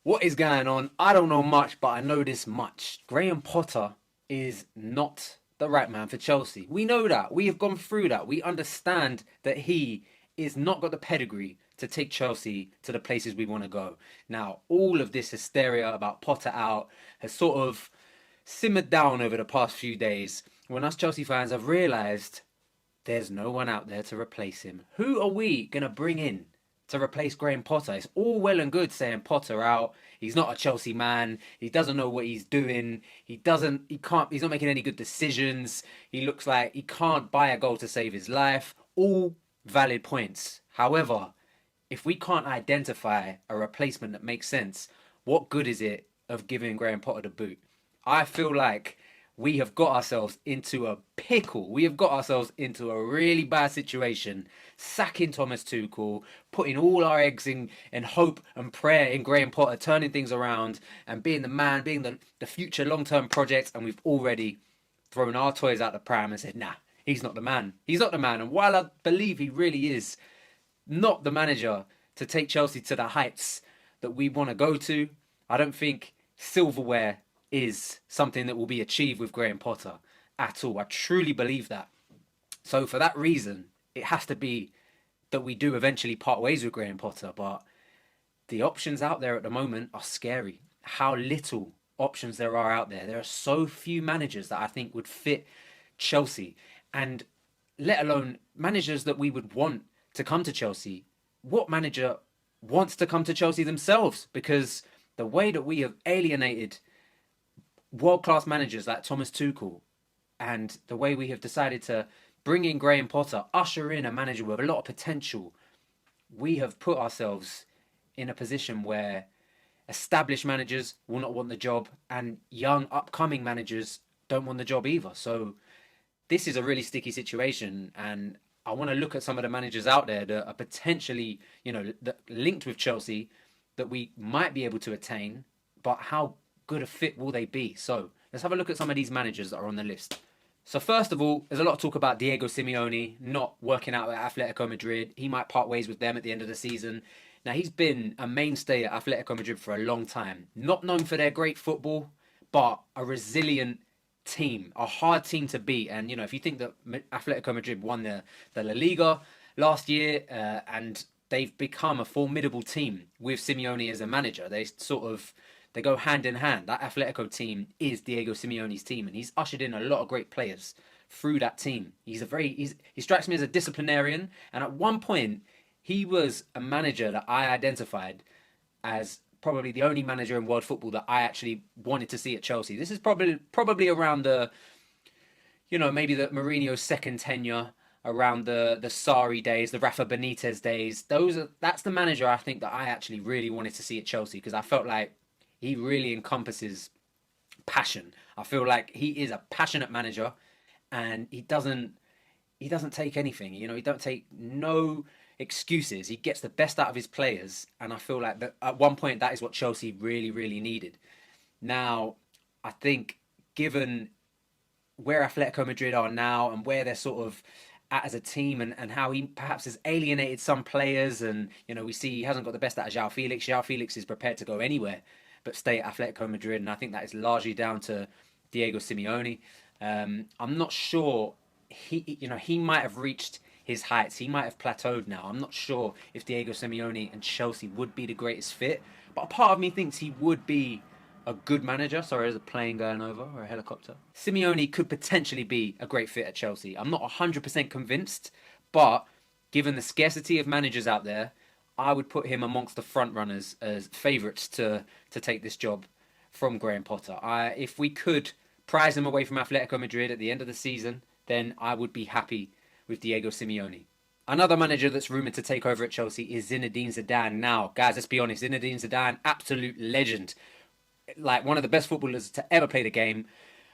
What is going on? I don't know much, but I know this much. Graham Potter is not the right man for Chelsea. We know that. We have gone through that. We understand that he is not got the pedigree to take Chelsea to the places we want to go. Now, all of this hysteria about Potter out has sort of simmered down over the past few days when us Chelsea fans have realised there's no one out there to replace him. Who are we going to bring in to replace Graham Potter? It's all well and good saying Potter out. He's not a Chelsea man. He doesn't know what he's doing. He's not making any good decisions. He looks like he can't buy a goal to save his life. All valid points. However, if we can't identify a replacement that makes sense, what good is it of giving Graham Potter the boot? I feel like we have got ourselves into a pickle. We have got ourselves into a really bad situation, sacking Thomas Tuchel, putting all our eggs in hope and prayer in Graham Potter, turning things around and being the man, being the future long-term project. And we've already thrown our toys out the pram and said, nah, he's not the man. He's not the man. And while I believe he really is not the manager to take Chelsea to the heights that we want to go to, I don't think silverware is something that will be achieved with Graham Potter at all. I truly believe that. So for that reason, it has to be that we do eventually part ways with Graham Potter. But the options out there at the moment are scary. How little options there are out there. There are so few managers that I think would fit Chelsea, and let alone managers that we would want to come to Chelsea. What manager wants to come to Chelsea themselves? Because the way that we have alienated world-class managers like Thomas Tuchel, and the way we have decided to bring in Graham Potter, usher in a manager with a lot of potential, we have put ourselves in a position where established managers will not want the job and young upcoming managers don't want the job either. So this is a really sticky situation, and I want to look at some of the managers out there that are potentially, linked with Chelsea that we might be able to attain, but how good a fit will they be? So let's have a look at some of these managers that are on the list. So first of all, there's a lot of talk about Diego Simeone not working out at Atletico Madrid. He might part ways with them at the end of the season. Now, he's been a mainstay at Atletico Madrid for a long time. Not known for their great football, but a resilient team, a hard team to beat. And, if you think that Atletico Madrid won the La Liga last year and they've become a formidable team with Simeone as a manager, they go hand in hand. That Atletico team is Diego Simeone's team, and he's ushered in a lot of great players through that team. He strikes me as a disciplinarian, and at one point, he was a manager that I identified as probably the only manager in world football that I actually wanted to see at Chelsea. This is probably around maybe the Mourinho's second tenure, around the Sarri days, the Rafa Benitez days. That's the manager I think that I actually really wanted to see at Chelsea, because I felt like he really encompasses passion. I feel like he is a passionate manager, and he doesn't take anything. He don't take no excuses. He gets the best out of his players, and I feel like that at one point that is what Chelsea really, really needed. Now, I think given where Atletico Madrid are now and where they're sort of at as a team, and how he perhaps has alienated some players, and we see he hasn't got the best out of João Felix. João Felix is prepared to go anywhere but stay at Atletico Madrid, and I think that is largely down to Diego Simeone. I'm not sure he might have reached his heights. He might have plateaued now. I'm not sure if Diego Simeone and Chelsea would be the greatest fit, but a part of me thinks he would be a good manager. Sorry, there's a plane going over, or a helicopter. Simeone could potentially be a great fit at Chelsea. I'm not 100% convinced, but given the scarcity of managers out there, I would put him amongst the front runners as favourites to take this job from Graham Potter. If we could prize him away from Atletico Madrid at the end of the season, then I would be happy with Diego Simeone. Another manager that's rumoured to take over at Chelsea is Zinedine Zidane. Now, guys, let's be honest, Zinedine Zidane, absolute legend. Like one of the best footballers to ever play the game.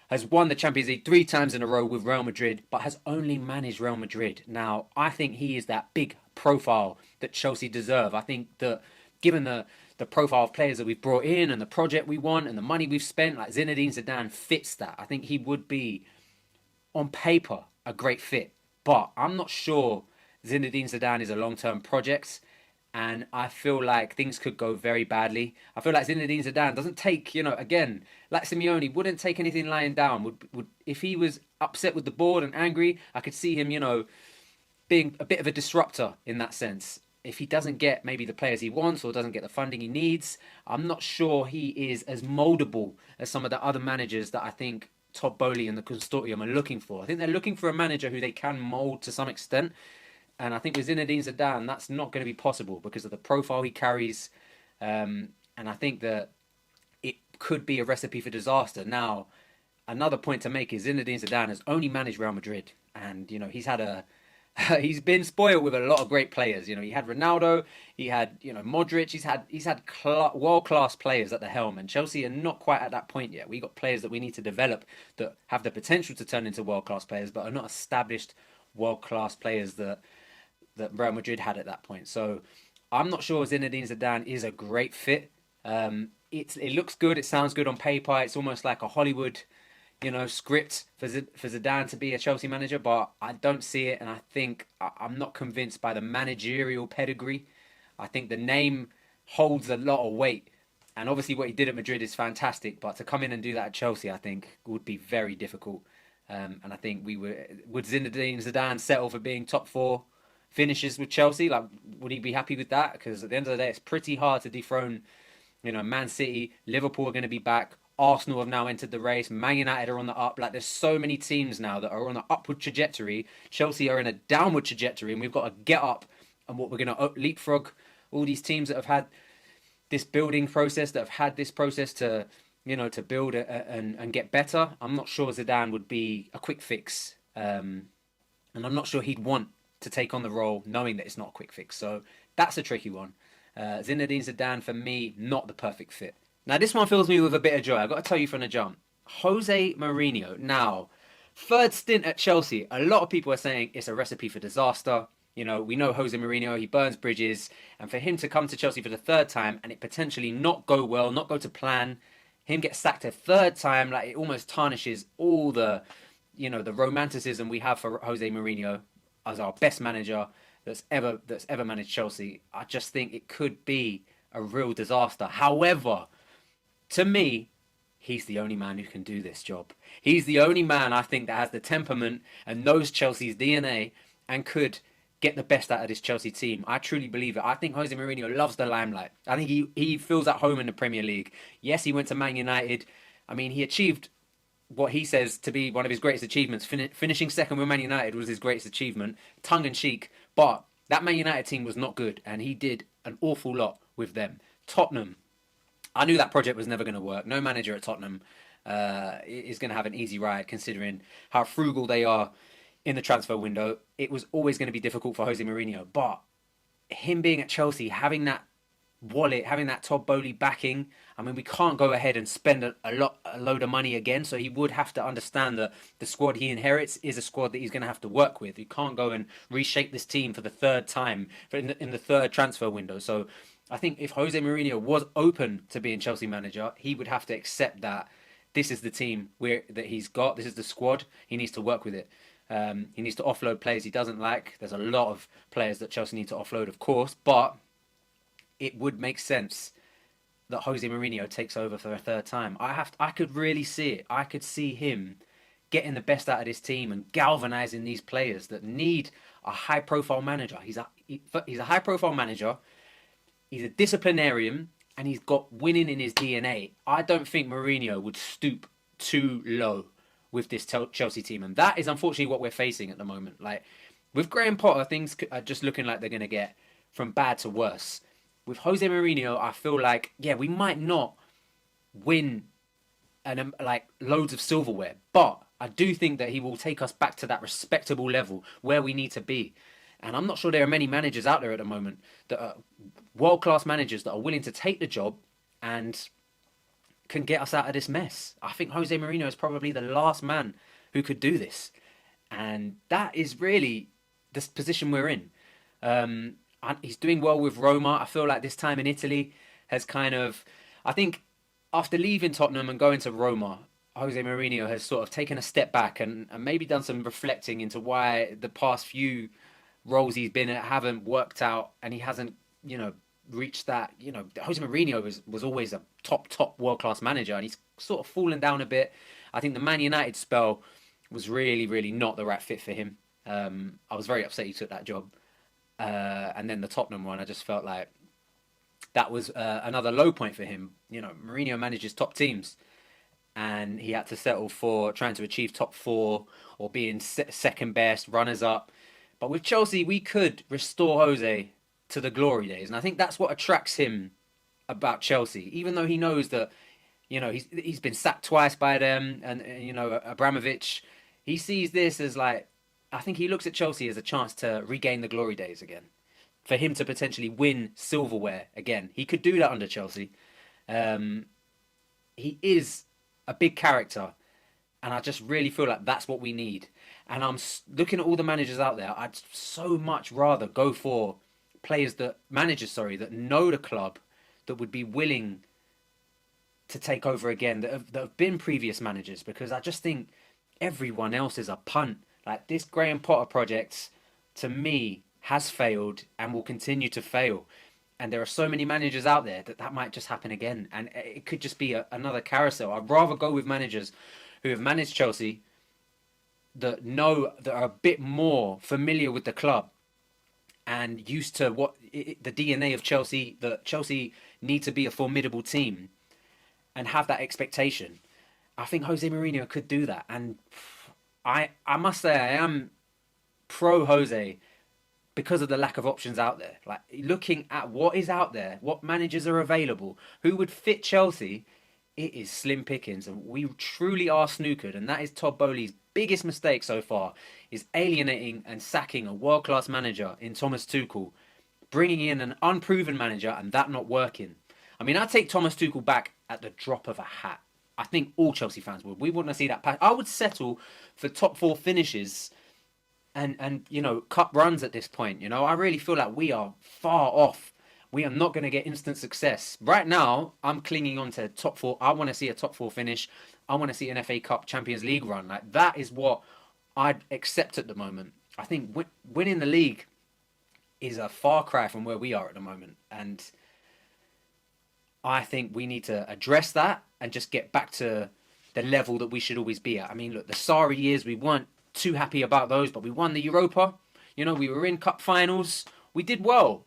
Has won the Champions League 3 times in a row with Real Madrid, but has only managed Real Madrid. Now, I think he is that big profile that Chelsea deserve. I think that given the profile of players that we've brought in and the project we want and the money we've spent, like Zinedine Zidane fits that. I think he would be, on paper, a great fit. But I'm not sure Zinedine Zidane is a long-term project. and I feel like things could go very badly. I feel like Zinedine Zidane doesn't take, again, like Simeone, wouldn't take anything lying down. Would if he was upset with the board and angry, I could see him, being a bit of a disruptor in that sense. If he doesn't get maybe the players he wants or doesn't get the funding he needs, I'm not sure he is as moldable as some of the other managers that I think Todd Bowley and the consortium are looking for. I think they're looking for a manager who they can mold to some extent. And I think with Zinedine Zidane, that's not going to be possible because of the profile he carries. And I think that it could be a recipe for disaster. Now, another point to make is Zinedine Zidane has only managed Real Madrid. And, he's had he's been spoiled with a lot of great players. He had Ronaldo, he had Modric. He's had world class players at the helm, and Chelsea are not quite at that point yet. We got players that we need to develop that have the potential to turn into world class players, but are not established world class players that Real Madrid had at that point. So I'm not sure Zinedine Zidane is a great fit. It looks good, it sounds good on paper. It's almost like a Hollywood script for Zidane to be a Chelsea manager, but I don't see it, and I think I'm not convinced by the managerial pedigree. I think the name holds a lot of weight, and obviously what he did at Madrid is fantastic, but to come in and do that at Chelsea, I think would be very difficult. And I think would Zinedine Zidane settle for being top four finishes with Chelsea? Like, would he be happy with that? Because at the end of the day, it's pretty hard to dethrone, Man City. Liverpool are going to be back. Arsenal have now entered the race. Man United are on the up. Like, there's so many teams now that are on an upward trajectory. Chelsea are in a downward trajectory, and we've got to get up. And what we're going to leapfrog all these teams that have had this building process, that have had this process to, to build and get better. I'm not sure Zidane would be a quick fix. And I'm not sure he'd want to take on the role knowing that it's not a quick fix. So that's a tricky one. Zinedine Zidane, for me, not the perfect fit. Now, this one fills me with a bit of joy. I've got to tell you from the jump. Jose Mourinho. Now, third stint at Chelsea. A lot of people are saying it's a recipe for disaster. We know Jose Mourinho, he burns bridges. And for him to come to Chelsea for the third time and it potentially not go well, not go to plan, him get sacked a third time, like, it almost tarnishes all the, the romanticism we have for Jose Mourinho as our best manager that's ever managed Chelsea. I just think it could be a real disaster. However, to me, he's the only man who can do this job. He's the only man I think that has the temperament and knows Chelsea's DNA and could get the best out of this Chelsea team. I truly believe it. I think Jose Mourinho loves the limelight. I think he feels at home in the Premier League. Yes, he went to Man United. I mean, he achieved what he says to be one of his greatest achievements. Finishing second with Man United was his greatest achievement, tongue in cheek. But that Man United team was not good, and he did an awful lot with them. Tottenham, I knew that project was never going to work. No manager at Tottenham is going to have an easy ride, considering how frugal they are in the transfer window. It was always going to be difficult for Jose Mourinho, but him being at Chelsea, having that wallet, having that Todd Bowley backing, I mean, we can't go ahead and spend a load of money again, so he would have to understand that the squad he inherits is a squad that he's going to have to work with. He can't go and reshape this team for the third time in the third transfer window. So I think if Jose Mourinho was open to being Chelsea manager, he would have to accept that this is the team that he's got, this is the squad, he needs to work with it. He needs to offload players he doesn't like. There's a lot of players that Chelsea need to offload, of course, but it would make sense that Jose Mourinho takes over for a third time. I could really see it. I could see him getting the best out of this team and galvanizing these players that need a high-profile manager. He's a high-profile manager. He's a disciplinarian, and he's got winning in his DNA. I don't think Mourinho would stoop too low with this Chelsea team, and that is unfortunately what we're facing at the moment. Like, with Graham Potter, things are just looking like they're going to get from bad to worse. With Jose Mourinho, I feel like, yeah, we might not win like loads of silverware, but I do think that he will take us back to that respectable level where we need to be. And I'm not sure there are many managers out there at the moment that are world-class managers that are willing to take the job and can get us out of this mess. I think Jose Mourinho is probably the last man who could do this. And that is really the position we're in. He's doing well with Roma. I feel like this time in Italy has kind of... I think after leaving Tottenham and going to Roma, Jose Mourinho has sort of taken a step back and maybe done some reflecting into why the past few roles he's been at haven't worked out, and he hasn't reached that. Jose Mourinho was always a top world class manager, and he's sort of fallen down a bit. I think the Man United spell was really, really not the right fit for him. I was very upset he took that job. And then the Tottenham one, I just felt like that was another low point for him. Mourinho manages top teams, and he had to settle for trying to achieve top four or being second best, runners up. But with Chelsea, we could restore Jose to the glory days, and I think that's what attracts him about Chelsea. Even though he knows that, he's been sacked twice by them, and Abramovich, he sees this as like, I think he looks at Chelsea as a chance to regain the glory days again, for him to potentially win silverware again. He could do that under Chelsea. He is a big character, and I just really feel like that's what we need. And I'm looking at all the managers out there. I'd so much rather go for managers that know the club, that would be willing to take over again, that have been previous managers, because I just think everyone else is a punt. Like, this Graham Potter project, to me, has failed and will continue to fail. And there are so many managers out there that might just happen again. And it could just be another carousel. I'd rather go with managers who have managed Chelsea, that are a bit more familiar with the club and used to the DNA of Chelsea, that Chelsea need to be a formidable team and have that expectation. I think Jose Mourinho could do that. And I must say, I am pro Jose because of the lack of options out there. Like, looking at what is out there, what managers are available, who would fit Chelsea, it is slim pickings, and we truly are snookered. And that is Todd Bowley's biggest mistake so far, is alienating and sacking a world-class manager in Thomas Tuchel, bringing in an unproven manager and that not working. I mean, I'd take Thomas Tuchel back at the drop of a hat. I think all Chelsea fans would. We wouldn't see that. I would settle for top four finishes and cup runs at this point. I really feel like we are far off. We are not going to get instant success. Right now, I'm clinging on to top four. I want to see a top four finish. I want to see an FA Cup Champions League run. Like, that is what I'd accept at the moment. I think winning the league is a far cry from where we are at the moment. And I think we need to address that and just get back to the level that we should always be at. I mean, look, the Sarri years, we weren't too happy about those, but we won the Europa. We were in cup finals. We did well.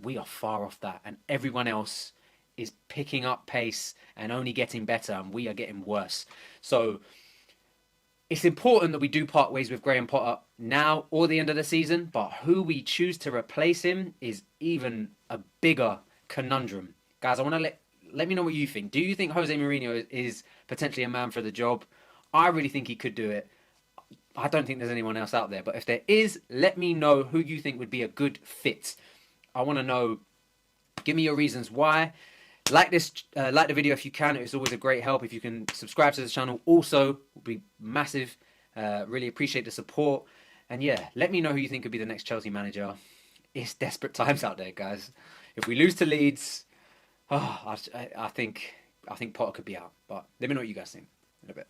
We are far off that, and everyone else is picking up pace and only getting better, and we are getting worse. So it's important that we do part ways with Graham Potter now or the end of the season, but who we choose to replace him is even a bigger conundrum. Guys, I want to let me know what you think. Do you think Jose Mourinho is potentially a man for the job? I really think he could do it. I don't think there's anyone else out there, but if there is, let me know who you think would be a good fit. I want to know. Give me your reasons why. Like the video if you can. It's always a great help. If you can subscribe to the channel, also would be massive. Really appreciate the support. And yeah, let me know who you think could be the next Chelsea manager. It's desperate times out there, guys. If we lose to Leeds, I think Potter could be out. But let me know what you guys think in a bit.